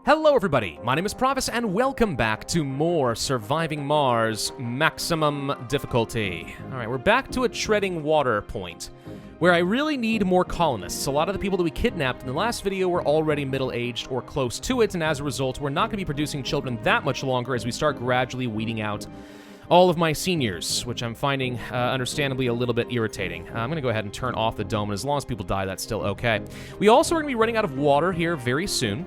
Hello everybody, my name is Pravus and welcome back to more Surviving Mars Maximum Difficulty. Alright, we're back to a treading water point, where I really need more colonists. A lot of the people that we kidnapped in the last video were already middle-aged or close to it, and as a result, we're not going to be producing children that much longer as we start gradually weeding out all of my seniors, which I'm finding understandably a little bit irritating. I'm going to go ahead and turn off the dome, and as long as people die, that's still okay. We also are going to be running out of water here very soon.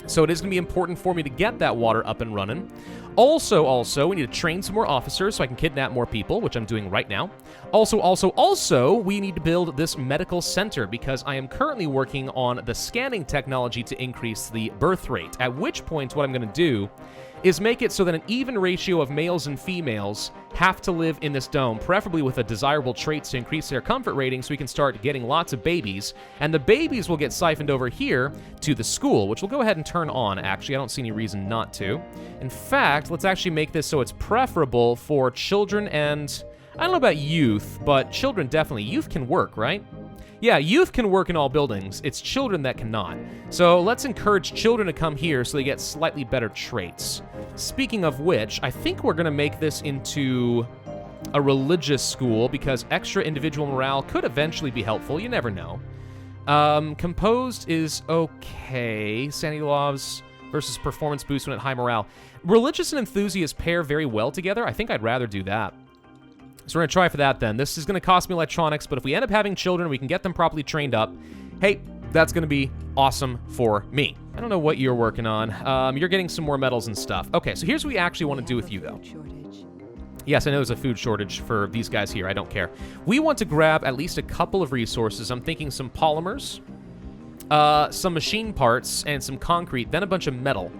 So it is going to be important for me to get that water up and running. Also, we need to train some more officers so I can kidnap more people, which I'm doing right now. Also, we need to build this medical center because I am currently working on the scanning technology to increase the birth rate, at which point what I'm going to do is make it so that an even ratio of males and females have to live in this dome, preferably with a desirable traits to increase their comfort rating so we can start getting lots of babies, and the babies will get siphoned over here to the school, which we'll go ahead and turn on, actually. I don't see any reason not to. In fact, let's actually make this so it's preferable for children and, I don't know about youth, but children definitely. Youth can work, right? Yeah, youth can work in all buildings. It's children that cannot. So let's encourage children to come here so they get slightly better traits. Speaking of which, I think we're going to make this into a religious school because extra individual morale could eventually be helpful. You never know. Composed is okay. Sanity laws versus performance boost when at high morale. Religious and enthusiast pair very well together. I think I'd rather do that. So we're going to try for that then. This is going to cost me electronics, but if we end up having children, we can get them properly trained up. Hey, that's going to be awesome for me. I don't know what you're working on. You're getting some more metals and stuff. Okay, so here's what we actually want to do with you, though. Yes, I know there's a food shortage for these guys here. I don't care. We want to grab at least a couple of resources. I'm thinking some polymers, some machine parts, and some concrete, then a bunch of metal.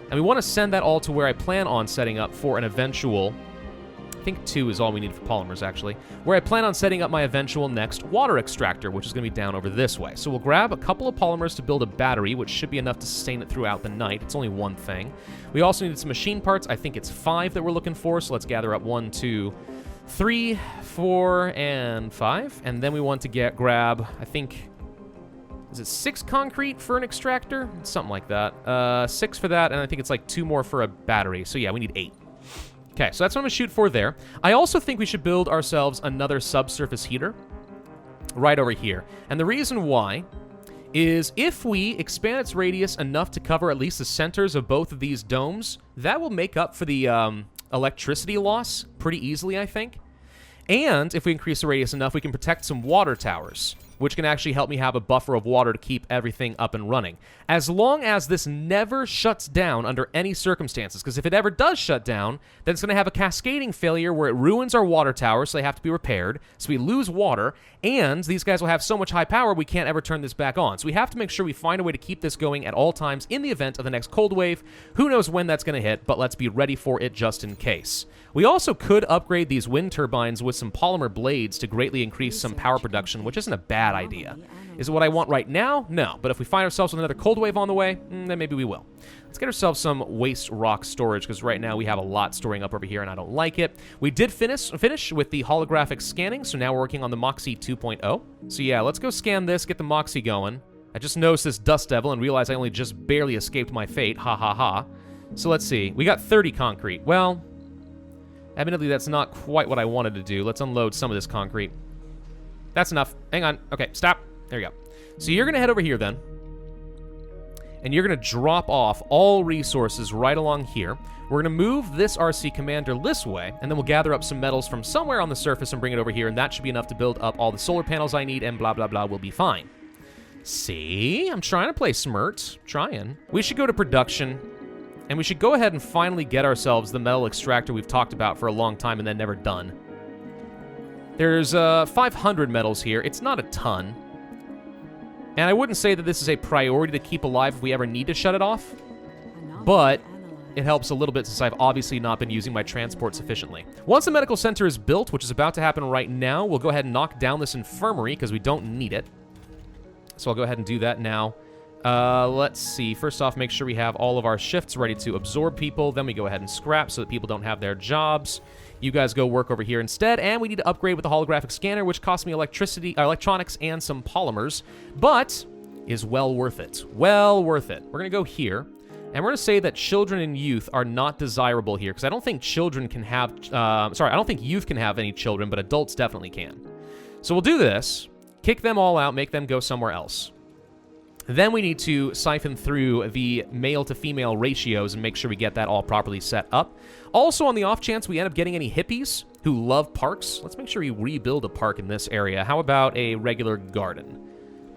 And we want to send that all to where I plan on setting up for an eventual... I think 2 is all we need for polymers, actually. Where I plan on setting up my eventual next water extractor, which is going to be down over this way. So we'll grab a couple of polymers to build a battery, which should be enough to sustain it throughout the night. It's only one thing. We also needed some machine parts. I think it's 5 that we're looking for, so let's gather up 1, 2, 3, 4, and 5. And then we want to grab, I think... Is it 6 concrete for an extractor? Something like that. 6 for that, and I think it's like 2 more for a battery. So yeah, we need 8. Okay, so that's what I'm going to shoot for there. I also think we should build ourselves another subsurface heater right over here. And the reason why is if we expand its radius enough to cover at least the centers of both of these domes, that will make up for the electricity loss pretty easily, I think. And if we increase the radius enough, we can protect some water towers, which can actually help me have a buffer of water to keep everything up and running. As long as this never shuts down under any circumstances, because if it ever does shut down, then it's going to have a cascading failure where it ruins our water towers, so they have to be repaired, so we lose water, and these guys will have so much high power we can't ever turn this back on. So we have to make sure we find a way to keep this going at all times in the event of the next cold wave. Who knows when that's going to hit, but let's be ready for it just in case. We also could upgrade these wind turbines with some polymer blades to greatly increase some power production, which isn't a bad idea. Is it what I want right now? No. But if we find ourselves with another cold wave on the way, then maybe we will. Let's get ourselves some waste rock storage, because right now we have a lot storing up over here, and I don't like it. We did finish with the holographic scanning, so now we're working on the Moxie 2.0. So yeah, let's go scan this, get the Moxie going. I just noticed this Dust Devil and realized I only just barely escaped my fate. Ha ha ha. So let's see. We got 30 concrete. Well, evidently that's not quite what I wanted to do. Let's unload some of this concrete. That's enough. Hang on. Okay, stop. There you go. So you're going to head over here then. And you're going to drop off all resources right along here. We're going to move this RC Commander this way, and then we'll gather up some metals from somewhere on the surface and bring it over here, and that should be enough to build up all the solar panels I need, and blah, blah, blah, we'll be fine. See? I'm trying to play smart. Trying. We should go to production, and we should go ahead and finally get ourselves the metal extractor we've talked about for a long time and then never done. There's 500 metals here. It's not a ton. And I wouldn't say that this is a priority to keep alive if we ever need to shut it off, but it helps a little bit since I've obviously not been using my transport sufficiently. Once the medical center is built, which is about to happen right now, we'll go ahead and knock down this infirmary because we don't need it. So I'll go ahead and do that now. Let's see. First off, make sure we have all of our shifts ready to absorb people. Then we go ahead and scrap so that people don't have their jobs. You guys go work over here instead, and we need to upgrade with the holographic scanner, which costs me electronics and some polymers, but is well worth it. Well worth it. We're going to go here. And we're going to say that children and youth are not desirable here, because I don't think children can have... I don't think youth can have any children, but adults definitely can. So we'll do this, kick them all out, make them go somewhere else. Then we need to siphon through the male to female ratios and make sure we get that all properly set up. Also, on the off chance we end up getting any hippies who love parks, let's make sure we rebuild a park in this area. How about a regular garden?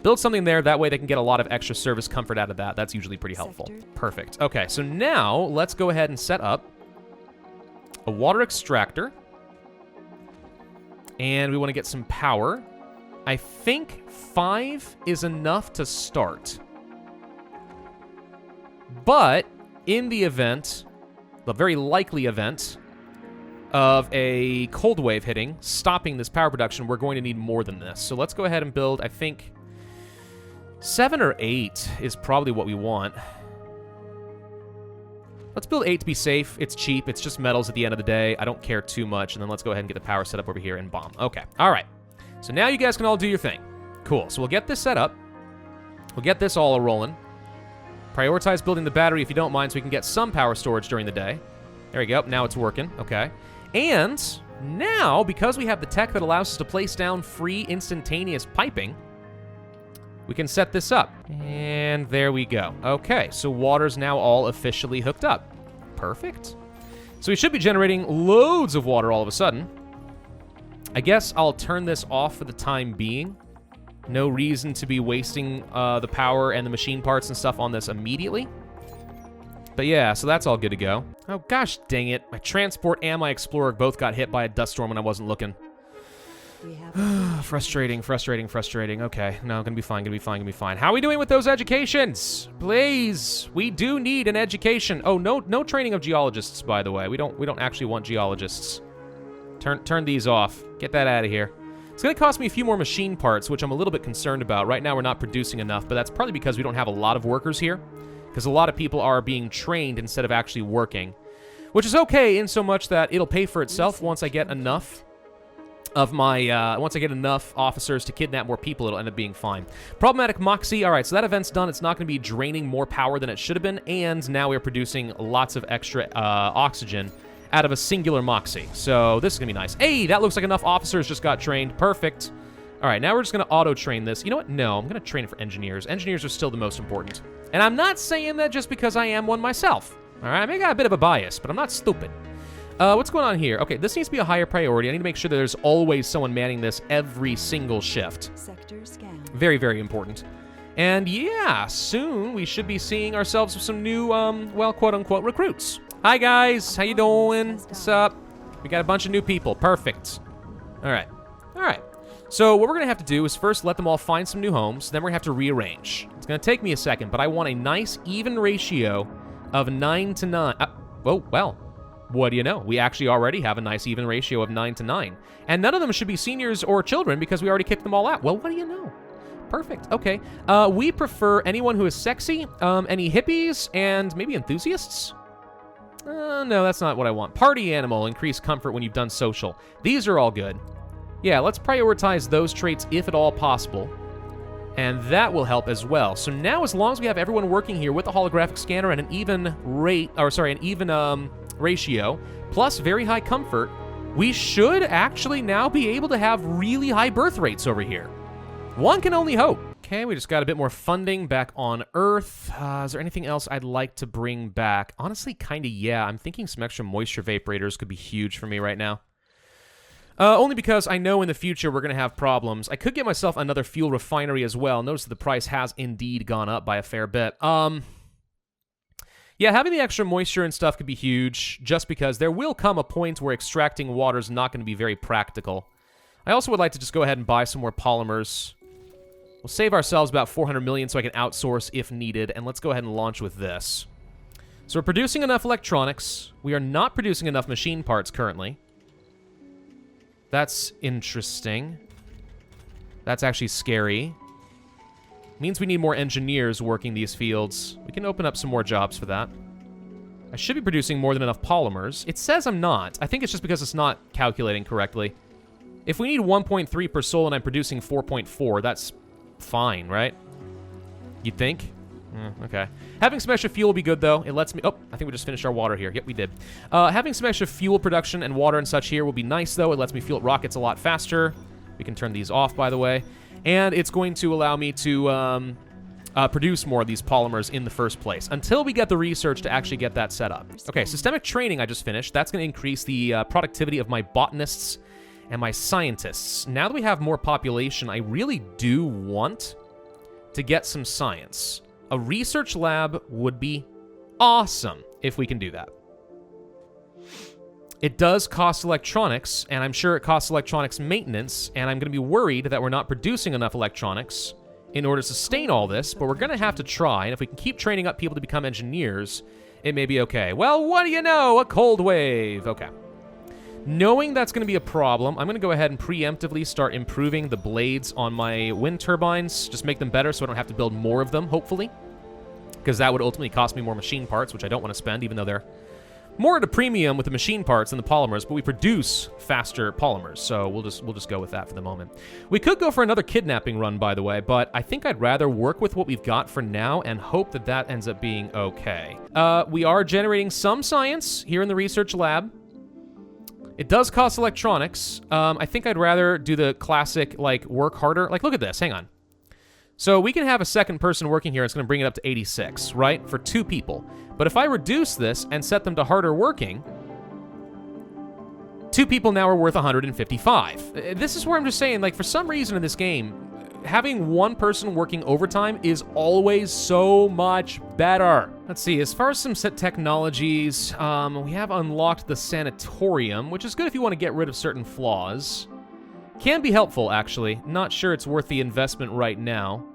Build something there, that way they can get a lot of extra service comfort out of that. That's usually pretty helpful. Perfect. Okay, so now let's go ahead and set up a water extractor. And we want to get some power. I think 5 is enough to start. But in the event, the very likely event of a cold wave hitting, stopping this power production, we're going to need more than this. So let's go ahead and build, I think, 7 or 8 is probably what we want. Let's build 8 to be safe. It's cheap. It's just metals at the end of the day. I don't care too much. And then let's go ahead and get the power set up over here and bomb. Okay. All right. So now you guys can all do your thing. Cool. So we'll get this set up. We'll get this all rolling. Prioritize building the battery if you don't mind so we can get some power storage during the day. There we go. Now it's working. Okay. And now, because we have the tech that allows us to place down free instantaneous piping, we can set this up. And there we go. Okay, so water's now all officially hooked up. Perfect. So we should be generating loads of water all of a sudden. I guess I'll turn this off for the time being. No reason to be wasting the power and the machine parts and stuff on this immediately. But yeah, so that's all good to go. Oh gosh dang it. My transport and my explorer both got hit by a dust storm when I wasn't looking. Frustrating. Okay, no, gonna be fine. How are we doing with those educations? Please, we do need an education. Oh, no training of geologists, by the way. We don't actually want geologists. Turn these off. Get that out of here. It's gonna cost me a few more machine parts, which I'm a little bit concerned about. Right now, we're not producing enough, but that's probably because we don't have a lot of workers here, because a lot of people are being trained instead of actually working, which is okay in so much that it'll pay for itself once I get enough of my, once I get enough officers to kidnap more people, it'll end up being fine. Problematic Moxie. All right, so that event's done. It's not going to be draining more power than it should have been, and now we're producing lots of extra oxygen out of a singular Moxie. So this is going to be nice. Hey, that looks like enough officers just got trained. Perfect. All right, now we're just going to auto-train this. You know what? No, I'm going to train it for engineers. Engineers are still the most important. And I'm not saying that just because I am one myself. All right, I may got a bit of a bias, but I'm not stupid. What's going on here? Okay, this needs to be a higher priority. I need to make sure that there's always someone manning this every single shift. Sector scan. Very, very important. And yeah, soon we should be seeing ourselves with some new, well, quote-unquote recruits. Hi, guys. How you doing? What's up? We got a bunch of new people. Perfect. All right. So what we're going to have to do is first let them all find some new homes. Then we're going to have to rearrange. It's going to take me a second, but I want a nice, even ratio of 9 to 9. Oh, well. What do you know? We actually already have a nice even ratio of 9 to 9. And none of them should be seniors or children because we already kicked them all out. Well, what do you know? Perfect. Okay. We prefer anyone who is sexy, any hippies, and maybe enthusiasts? No, that's not what I want. Party animal, increase comfort when you've done social. These are all good. Yeah, let's prioritize those traits if at all possible. And that will help as well. So now, as long as we have everyone working here with the holographic scanner and an even ratio, plus very high comfort, we should actually now be able to have really high birth rates over here. One can only hope. Okay, we just got a bit more funding back on Earth. Is there anything else I'd like to bring back? Honestly, kind of, yeah. I'm thinking some extra moisture vaporators could be huge for me right now. Only because I know in the future we're going to have problems. I could get myself another fuel refinery as well. Notice that the price has indeed gone up by a fair bit. Yeah, having the extra moisture and stuff could be huge, just because there will come a point where extracting water is not going to be very practical. I also would like to just go ahead and buy some more polymers. We'll save ourselves about 400 million so I can outsource if needed, and let's go ahead and launch with this. So we're producing enough electronics. We are not producing enough machine parts currently. That's interesting. That's actually scary. Means we need more engineers working these fields. We can open up some more jobs for that. I should be producing more than enough polymers. It says I'm not. I think it's just because it's not calculating correctly. If we need 1.3 per soul and I'm producing 4.4, that's fine, right? You'd think? Okay. Having some extra fuel will be good, though. It lets me... Oh, I think we just finished our water here. Yep, we did. Having some extra fuel production and water and such here will be nice, though. It lets me fuel rockets a lot faster. We can turn these off, by the way. And it's going to allow me to produce more of these polymers in the first place, until we get the research to actually get that set up. Okay, systemic training I just finished. That's going to increase the productivity of my botanists and my scientists. Now that we have more population, I really do want to get some science. A research lab would be awesome if we can do that. It does cost electronics, and I'm sure it costs electronics maintenance, and I'm going to be worried that we're not producing enough electronics in order to sustain all this, but we're going to have to try, and if we can keep training up people to become engineers, it may be okay. Well, what do you know? A cold wave. Okay. Knowing that's going to be a problem, I'm going to go ahead and preemptively start improving the blades on my wind turbines. Just make them better so I don't have to build more of them, hopefully. Because that would ultimately cost me more machine parts, which I don't want to spend, even though they're more at a premium with the machine parts than the polymers, but we produce faster polymers, so we'll just go with that for the moment. We could go for another kidnapping run, by the way, but I think I'd rather work with what we've got for now and hope that that ends up being okay. We are generating some science here in the research lab. It does cost electronics. I think I'd rather do the classic, like, work harder. Like, look at this. Hang on. So we can have a second person working here. It's going to bring it up to 86, right? For 2 people. But if I reduce this and set them to harder working, 2 people now are worth 155. This is where I'm just saying, like, for some reason in this game, having 1 person working overtime is always so much better. Let's see, as far as some set technologies, we have unlocked the sanatorium, which is good if you want to get rid of certain flaws. Can be helpful, actually. Not sure it's worth the investment right now.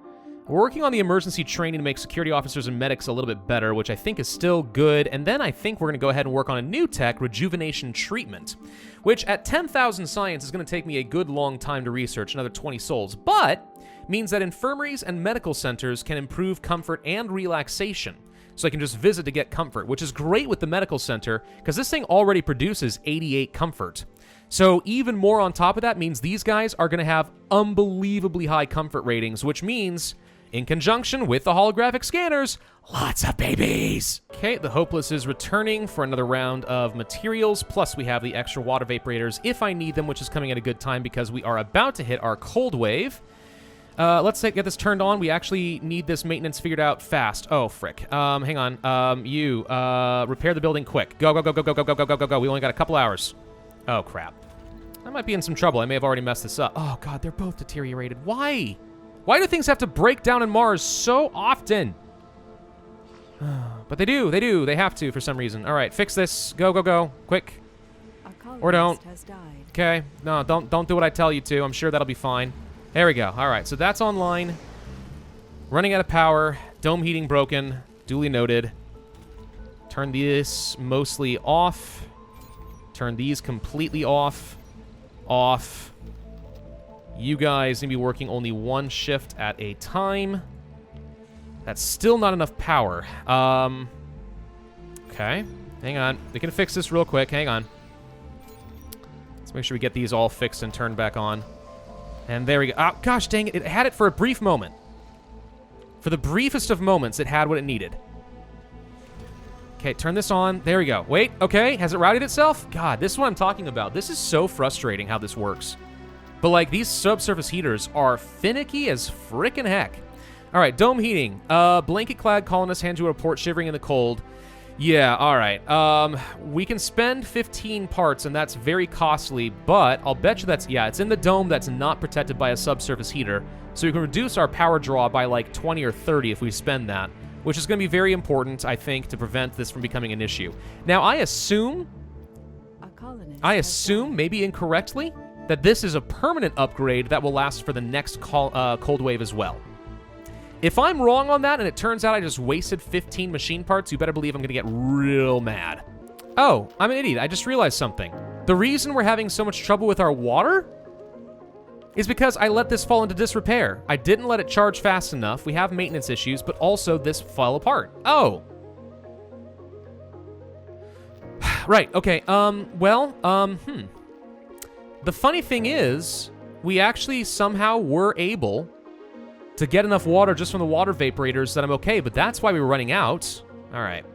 We're working on the emergency training to make security officers and medics a little bit better, which I think is still good. And then I think we're going to go ahead and work on a new tech, rejuvenation treatment, which at 10,000 science is going to take me a good long time to research, another 20 souls, but means that infirmaries and medical centers can improve comfort and relaxation. So I can just visit to get comfort, which is great with the medical center because this thing already produces 88 comfort. So even more on top of that means these guys are going to have unbelievably high comfort ratings, which means, in conjunction with the holographic scanners, lots of babies. Okay, the Hopeless is returning for another round of materials, plus we have the extra water vaporators if I need them, which is coming at a good time because we are about to hit our cold wave. Let's get this turned on. We actually need this maintenance figured out fast. Oh, frick. Hang on. You, repair the building quick. Go, go, go, go, go, go, go, go, go, go, go. We only got a couple hours. Oh, crap. I might be in some trouble. I may have already messed this up. Oh, God, they're both deteriorated. Why? Why do things have to break down in Mars so often? But they do. They do. They have to for some reason. All right, fix this. Go, go, go. Quick. Or don't. Okay. No, don't do what I tell you to. I'm sure that'll be fine. There we go. All right, so that's online. Running out of power. Dome heating broken. Duly noted. Turn this mostly off. Turn these completely off. Off. You guys need to be working only 1 shift at a time. That's still not enough power. Okay. Hang on. We can fix this real quick. Hang on. Let's make sure we get these all fixed and turned back on. And there we go. Oh, gosh dang it. It had it for a brief moment. For the briefest of moments, it had what it needed. Okay, turn this on. There we go. Wait, okay. Has it routed itself? God, this is what I'm talking about. This is so frustrating how this works. But, like, these subsurface heaters are finicky as frickin' heck. All right, dome heating. Blanket-clad colonists hand you a report shivering in the cold. Yeah, all right. We can spend 15 parts, and that's very costly, but I'll bet you that's, yeah, it's in the dome that's not protected by a subsurface heater, so we can reduce our power draw by, like, 20 or 30 if we spend that, which is going to be very important, I think, to prevent this from becoming an issue. Now, I assume, maybe incorrectly, that this is a permanent upgrade that will last for the next cold wave as well. If I'm wrong on that and it turns out I just wasted 15 machine parts, you better believe I'm going to get real mad. Oh, I'm an idiot. I just realized something. The reason we're having so much trouble with our water is because I let this fall into disrepair. I didn't let it charge fast enough. We have maintenance issues, but also this fell apart. Oh. Right, okay. The funny thing is, we actually somehow were able to get enough water just from the water vaporators that I'm okay, but that's why we were running out. All right.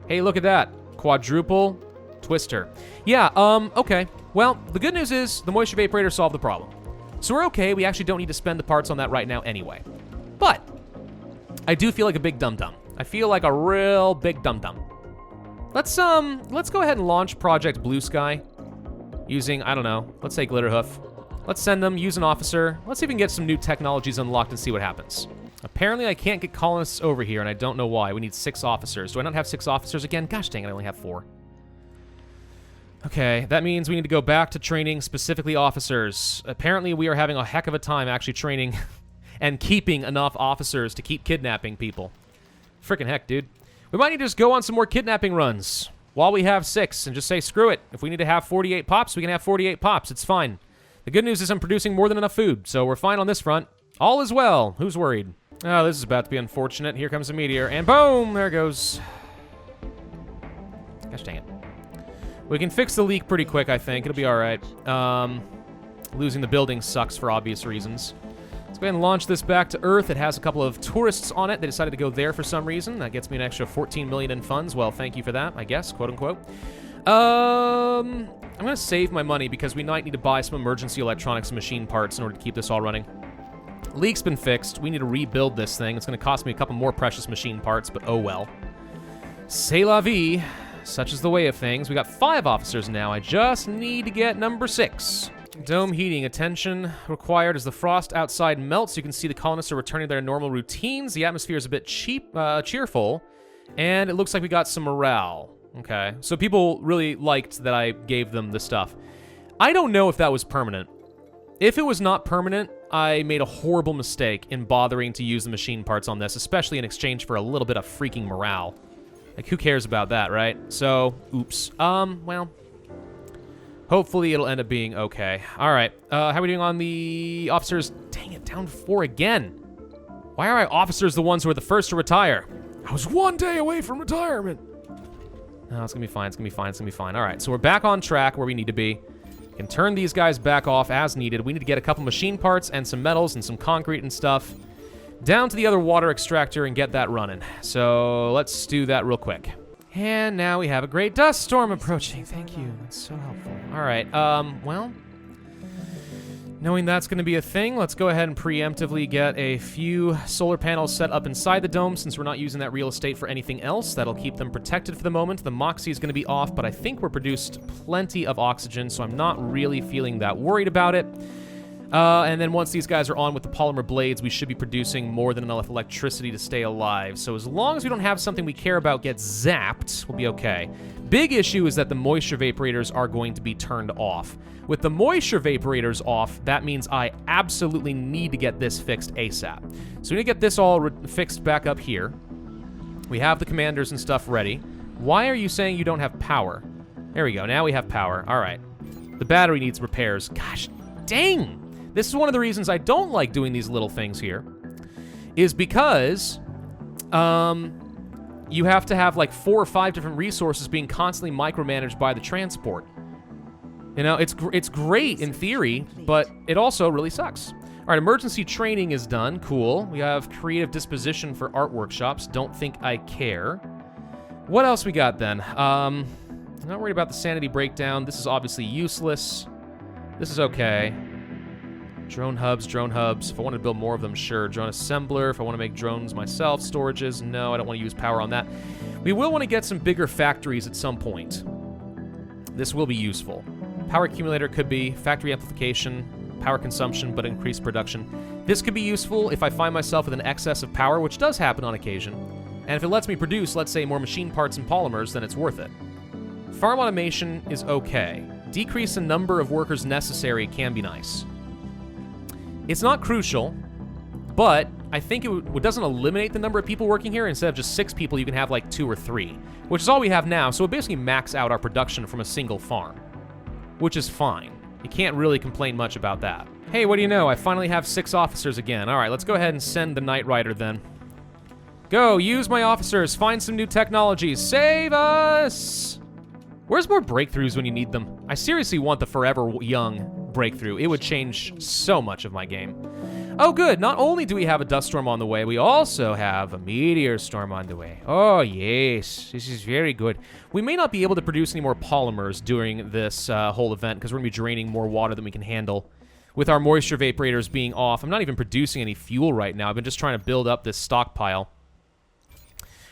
Hey, look at that. Quadruple twister. Yeah, okay. Well, the good news is the moisture vaporator solved the problem. So we're okay. We actually don't need to spend the parts on that right now anyway. But I do feel like a big dum-dum. I feel like a real big dum-dum. Let's go ahead and launch Project Blue Sky using, I don't know, let's say Glitterhoof. Let's send them, use an officer. Let's see if we can get some new technologies unlocked and see what happens. Apparently I can't get colonists over here, and I don't know why. We need 6 officers. Do I not have 6 officers again? Gosh dang it, I only have 4. Okay, that means we need to go back to training specifically officers. Apparently we are having a heck of a time actually training and keeping enough officers to keep kidnapping people. Frickin' heck, dude. We might need to just go on some more kidnapping runs while we have 6 and just say, screw it. If we need to have 48 pops, we can have 48 pops. It's fine. The good news is I'm producing more than enough food, so we're fine on this front. All is well. Who's worried? Oh, this is about to be unfortunate. Here comes a meteor, and boom! There it goes. Gosh dang it. We can fix the leak pretty quick, I think. It'll be all right. Losing the building sucks for obvious reasons. Let's go ahead and launch this back to Earth. It has a couple of tourists on it. They decided to go there for some reason. That gets me an extra 14 million in funds. Well, thank you for that, I guess, quote unquote. I'm going to save my money because we might need to buy some emergency electronics and machine parts in order to keep this all running. Leak's been fixed. We need to rebuild this thing. It's going to cost me a couple more precious machine parts, but oh well. C'est la vie. Such is the way of things. We got 5 officers now. I just need to get number 6. Dome heating. Attention required as the frost outside melts. You can see the colonists are returning to their normal routines. The atmosphere is a bit cheerful, and it looks like we got some morale. Okay, so people really liked that I gave them the stuff. I don't know if that was permanent. If it was not permanent, I made a horrible mistake in bothering to use the machine parts on this, especially in exchange for a little bit of freaking morale. Like, who cares about that, right? So, oops. Well, hopefully it'll end up being okay. All right, how are we doing on the officers? Dang it, down to 4 again. Why are our officers the ones who are the first to retire? I was 1 day away from retirement. No, it's gonna be fine, it's gonna be fine, it's gonna be fine. All right, so we're back on track where we need to be. Can turn these guys back off as needed. We need to get a couple machine parts and some metals and some concrete and stuff down to the other water extractor and get that running. So let's do that real quick. And now we have a great dust storm approaching. Thank you, that's so helpful. All right, well, knowing that's going to be a thing, let's go ahead and preemptively get a few solar panels set up inside the dome since we're not using that real estate for anything else. That'll keep them protected for the moment. The Moxie is going to be off, but I think we're produced plenty of oxygen, so I'm not really feeling that worried about it. And then once these guys are on with the polymer blades, we should be producing more than enough electricity to stay alive. So as long as we don't have something we care about get zapped, we'll be okay. Big issue is that the moisture vaporators are going to be turned off. With the moisture vaporators off, that means I absolutely need to get this fixed ASAP. So we need to get this all fixed back up here. We have the commanders and stuff ready. Why are you saying you don't have power? There we go, now we have power. All right. The battery needs repairs. Gosh, dang! This is one of the reasons I don't like doing these little things here, is because you have to have like 4 or 5 different resources being constantly micromanaged by the transport. You know, it's great in theory, but it also really sucks. All right, emergency training is done. Cool. We have creative disposition for art workshops. Don't think I care. What else we got then? I'm not worried about the sanity breakdown. This is obviously useless. This is okay. Drone hubs. If I want to build more of them, sure. Drone assembler. If I want to make drones myself. Storages, no, I don't want to use power on that. We will want to get some bigger factories at some point. This will be useful. Power accumulator could be. Factory amplification. Power consumption, but increased production. This could be useful if I find myself with an excess of power, which does happen on occasion. And if it lets me produce, let's say, more machine parts and polymers, then it's worth it. Farm automation is okay. Decrease the number of workers necessary can be nice. It's not crucial, but I think it doesn't eliminate the number of people working here. Instead of just 6 people, you can have like 2 or 3, which is all we have now. So it basically max out our production from a single farm, which is fine. You can't really complain much about that. Hey, what do you know? I finally have 6 officers again. All right, let's go ahead and send the Knight Rider then. Go, use my officers, find some new technologies, save us! Where's more breakthroughs when you need them? I seriously want the Forever Young breakthrough. It would change so much of my game. Oh, good. Not only do we have a dust storm on the way, we also have a meteor storm on the way. Oh, yes. This is very good. We may not be able to produce any more polymers during this whole event because we're going to be draining more water than we can handle. With our moisture vaporators being off, I'm not even producing any fuel right now. I've been just trying to build up this stockpile,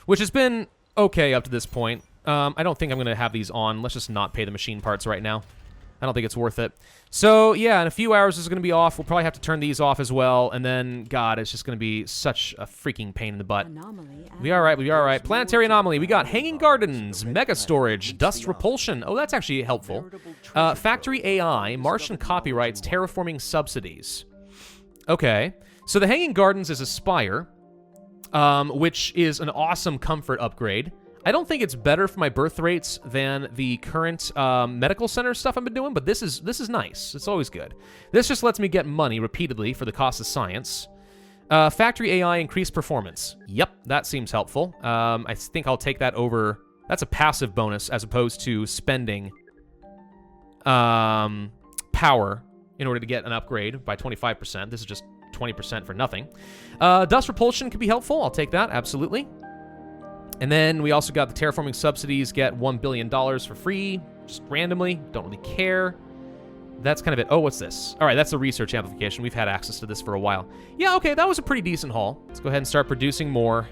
which has been okay up to this point. I don't think I'm going to have these on. Let's just not pay the machine parts right now. I don't think it's worth it. So, yeah, in a few hours, it's going to be off. We'll probably have to turn these off as well. And then, God, it's just going to be such a freaking pain in the butt. We'll be all right. We'll be all right. Planetary anomaly. We got hanging gardens, mega storage, dust repulsion. Oh, that's actually helpful. Factory AI, Martian copyrights, terraforming subsidies. Okay. So the hanging gardens is a spire, which is an awesome comfort upgrade. I don't think it's better for my birth rates than the current medical center stuff I've been doing, but this is nice. It's always good. This just lets me get money repeatedly for the cost of science. Factory AI increased performance. Yep, that seems helpful. I think I'll take that over. That's a passive bonus as opposed to spending power in order to get an upgrade by 25%. This is just 20% for nothing. Dust repulsion could be helpful. I'll take that, absolutely. And then we also got the terraforming subsidies, get $1 billion for free, just randomly, don't really care. That's kind of it. Oh, what's this? All right, that's the research amplification. We've had access to this for a while. Yeah, okay, that was a pretty decent haul. Let's go ahead and start producing more.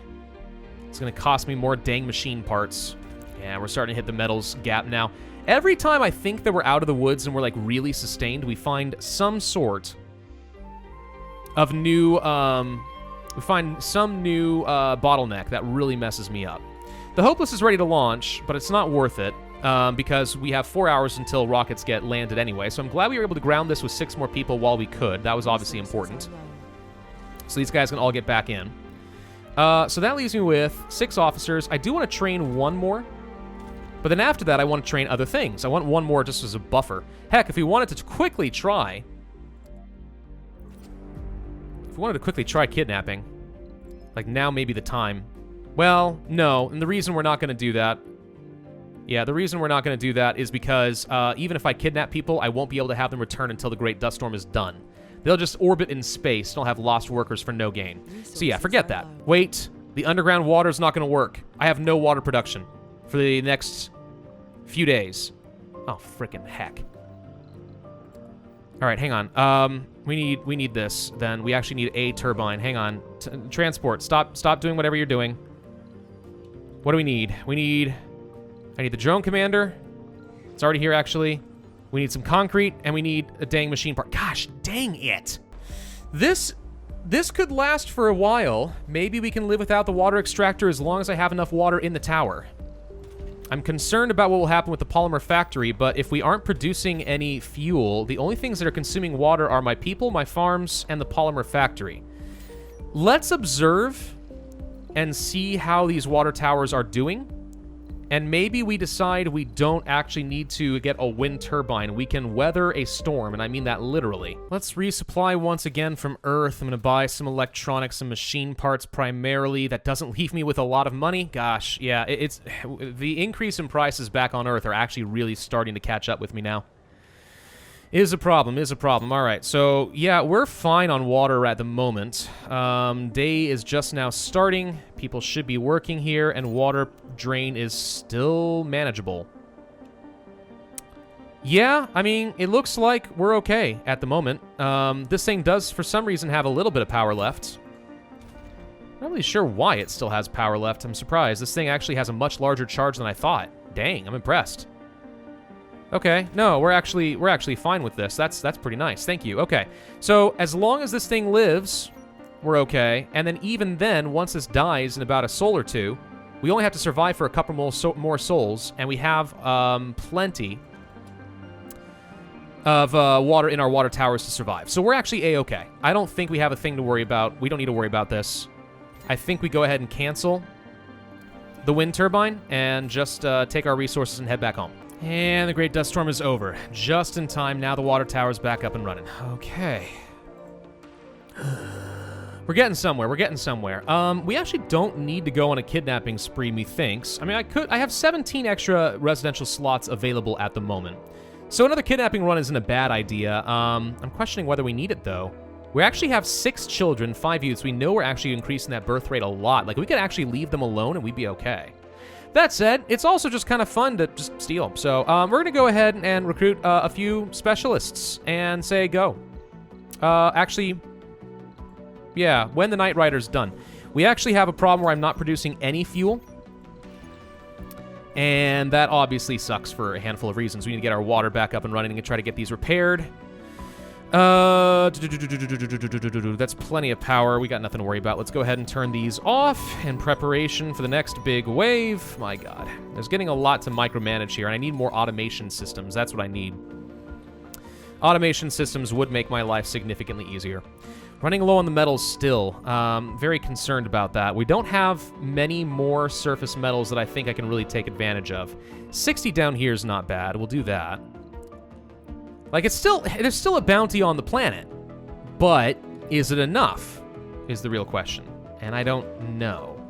It's gonna cost me more dang machine parts. Yeah, we're starting to hit the metals gap now. Every time I think that we're out of the woods and we're like really sustained, we find some sort of new, bottleneck that really messes me up. The Hopeless is ready to launch, but it's not worth it because we have 4 hours until rockets get landed anyway. So I'm glad we were able to ground this with 6 more people while we could. That was obviously important. So these guys can all get back in. So that leaves me with 6 officers. I do want to train 1 more, but then after that I want to train other things. I want 1 more just as a buffer. Heck, if we wanted to quickly try... If we wanted to quickly try kidnapping, like now may be the time. Well, no, and the reason we're not going to do that... Yeah, the reason we're not going to do that is because even if I kidnap people, I won't be able to have them return until the Great Dust Storm is done. They'll just orbit in space, and I'll have lost workers for no gain. So yeah, forget that. Wait, the underground water is not going to work. I have no water production for the next few days. Oh, frickin' heck. All right, hang on. We need this. Then we actually need a turbine. Hang on. Transport. Stop doing whatever you're doing. What do we need? I need the drone commander. It's already here, actually. We need some concrete, and we need a dang machine part. Gosh, dang it. This could last for a while. Maybe we can live without the water extractor as long as I have enough water in the tower. I'm concerned about what will happen with the polymer factory, but if we aren't producing any fuel, the only things that are consuming water are my people, my farms, and the polymer factory. Let's observe and see how these water towers are doing, and maybe we decide we don't actually need to get a wind turbine. We can weather a storm, and I mean that literally. Let's resupply once again from Earth. I'm gonna buy some electronics, some machine parts primarily. That doesn't leave me with a lot of money. Gosh, yeah, it's the increase in prices back on Earth are actually really starting to catch up with me now. Is a problem. All right, so yeah, we're fine on water at the moment. Day is just now starting. People should be working here, and water drain is still manageable. Yeah, I mean, it looks like we're okay at the moment. This thing does, for some reason, have a little bit of power left. Not really sure why it still has power left. I'm surprised. This thing actually has a much larger charge than I thought. Dang, I'm impressed. Okay, no, we're actually fine with this. That's pretty nice. Thank you. Okay, so as long as this thing lives, we're okay. And then even then, once this dies in about a soul or two, we only have to survive for a couple more souls, and we have plenty of water in our water towers to survive. So we're actually A-okay. I don't think we have a thing to worry about. We don't need to worry about this. I think we go ahead and cancel the wind turbine and just take our resources and head back home. And the Great Dust Storm is over. Just in time. Now the water tower's back up and running. Okay. We're getting somewhere. We actually don't need to go on a kidnapping spree, methinks. I mean, I have 17 extra residential slots available at the moment. So another kidnapping run isn't a bad idea. I'm questioning whether we need it, though. We actually have 6 children, 5 youths. We know we're actually increasing that birth rate a lot. Like, we could actually leave them alone and we'd be okay. That said, it's also just kind of fun to just steal. So we're going to go ahead and recruit a few specialists and say go. Actually, yeah, when the Night Rider's done. We actually have a problem where I'm not producing any fuel. And that obviously sucks for a handful of reasons. We need to get our water back up and running and try to get these repaired. That's plenty of power. We got nothing to worry about. Let's go ahead and turn these off in preparation for the next big wave. My God. There's getting a lot to micromanage here, and I need more automation systems. That's what I need. Automation systems would make my life significantly easier. Running low on the metals still. Very concerned about that. We don't have many more surface metals that I think I can really take advantage of. 60 down here is not bad. We'll do that. Like, there's still a bounty on the planet. But is it enough? Is the real question. And I don't know.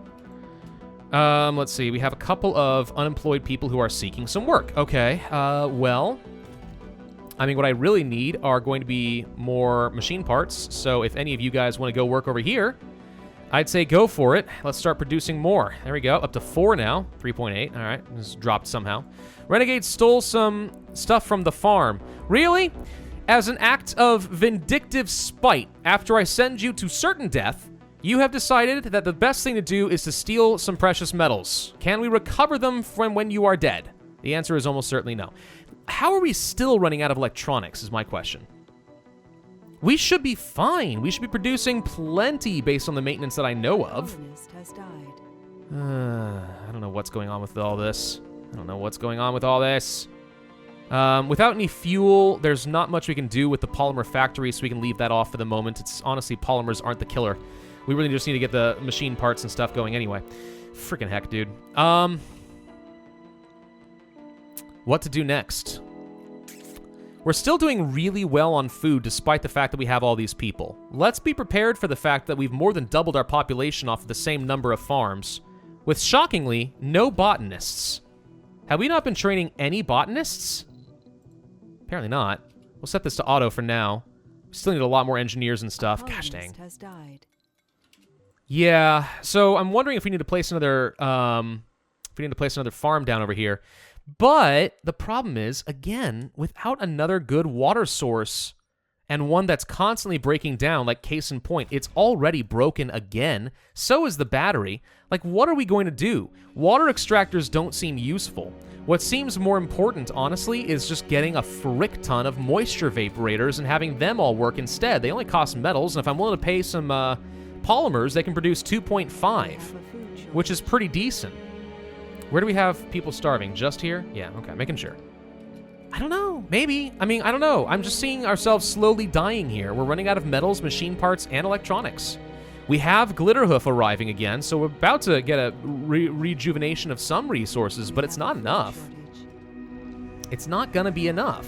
Let's see. We have a couple of unemployed people who are seeking some work. Okay. Well, I mean, what I really need are going to be more machine parts. So if any of you guys want to go work over here, I'd say go for it. Let's start producing more. There we go. Up to 4 now. 3.8. All right. This dropped somehow. Renegade stole some stuff from the farm. Really? As an act of vindictive spite, after I send you to certain death, you have decided that the best thing to do is to steal some precious metals. Can we recover them from when you are dead? The answer is almost certainly no. How are we still running out of electronics is my question. We should be fine. We should be producing plenty based on the maintenance that I know of. I don't know what's going on with all this. Without any fuel, there's not much we can do with the polymer factory, so we can leave that off for the moment. It's honestly, polymers aren't the killer. We really just need to get the machine parts and stuff going anyway. Freaking heck, dude. What to do next? We're still doing really well on food despite the fact that we have all these people. Let's be prepared for the fact that we've more than doubled our population off of the same number of farms, with shockingly no botanists. Have we not been training any botanists? Apparently not. We'll set this to auto for now. We still need a lot more engineers and stuff. Gosh dang. Yeah, so I'm wondering if we need to place another farm down over here. But the problem is, again, without another good water source and one that's constantly breaking down, like case in point, it's already broken again. So is the battery. Like, what are we going to do? Water extractors don't seem useful. What seems more important, honestly, is just getting a frick ton of moisture vaporators and having them all work instead. They only cost metals, and if I'm willing to pay some polymers, they can produce 2.5, which is pretty decent. Where do we have people starving? Just here? Yeah, okay, making sure. I don't know, maybe. I mean, I don't know. I'm just seeing ourselves slowly dying here. We're running out of metals, machine parts, and electronics. We have Glitterhoof arriving again, so we're about to get a rejuvenation of some resources, but it's not enough. It's not gonna be enough.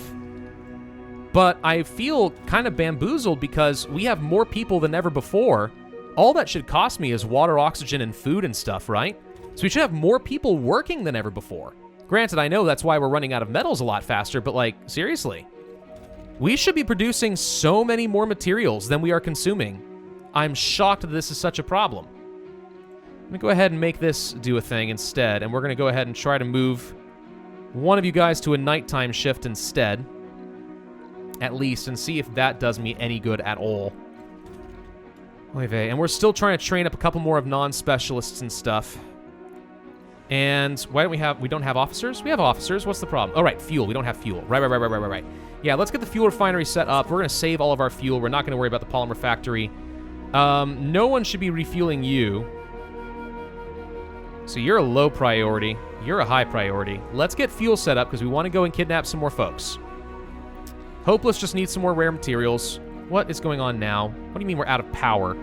But I feel kind of bamboozled because we have more people than ever before. All that should cost me is water, oxygen, and food and stuff, right? So we should have more people working than ever before. Granted, I know that's why we're running out of metals a lot faster, but like, seriously. We should be producing so many more materials than we are consuming. I'm shocked that this is such a problem. I'm gonna go ahead and make this do a thing instead, and we're gonna go ahead and try to move one of you guys to a nighttime shift instead, at least, and see if that does me any good at all. And we're still trying to train up a couple more of non-specialists and stuff. And why don't we don't have officers? We have officers. What's the problem? Oh, right, fuel. We don't have fuel. Right. Yeah, let's get the fuel refinery set up. We're going to save all of our fuel. We're not going to worry about the polymer factory. No one should be refueling you. So you're a low priority. You're a high priority. Let's get fuel set up because we want to go and kidnap some more folks. Hopeless just needs some more rare materials. What is going on now? What do you mean we're out of power?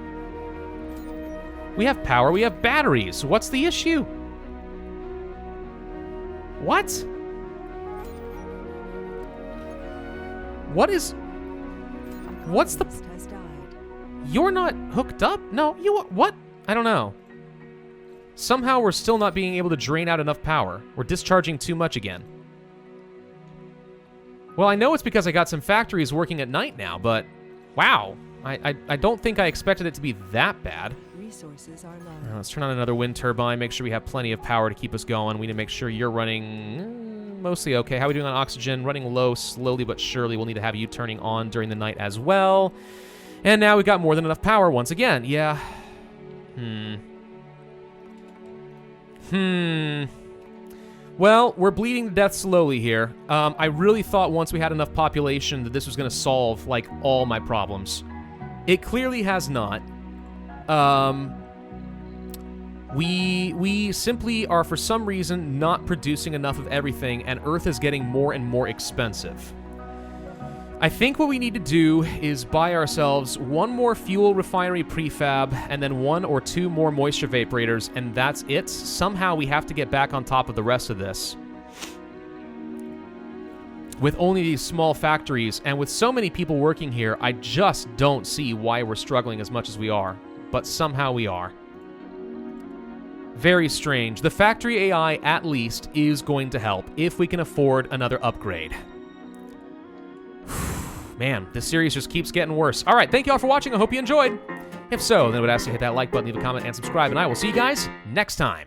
We have power. We have batteries. What's the issue? What? What's the... You're not hooked up? No, what? I don't know. Somehow we're still not being able to drain out enough power. We're discharging too much again. Well, I know it's because I got some factories working at night now, but... Wow. I don't think I expected it to be that bad. Resources are low. Let's turn on another wind turbine, make sure we have plenty of power to keep us going. We need to make sure you're running mostly okay. How are we doing on oxygen? Running low, slowly but surely. We'll need to have you turning on during the night as well. And now we've got more than enough power once again. Yeah. Well, we're bleeding to death slowly here. I really thought once we had enough population that this was going to solve, like, all my problems. It clearly has not. We simply are, for some reason, not producing enough of everything, and Earth is getting more and more expensive. I think what we need to do is buy ourselves one more fuel refinery prefab, and then 1 or 2 more moisture vaporators, and that's it. Somehow we have to get back on top of the rest of this. With only these small factories, and with so many people working here, I just don't see why we're struggling as much as we are. But somehow we are. Very strange. The factory AI, at least, is going to help if we can afford another upgrade. Man, this series just keeps getting worse. All right, thank you all for watching. I hope you enjoyed. If so, then I would ask you to hit that like button, leave a comment, and subscribe, and I will see you guys next time.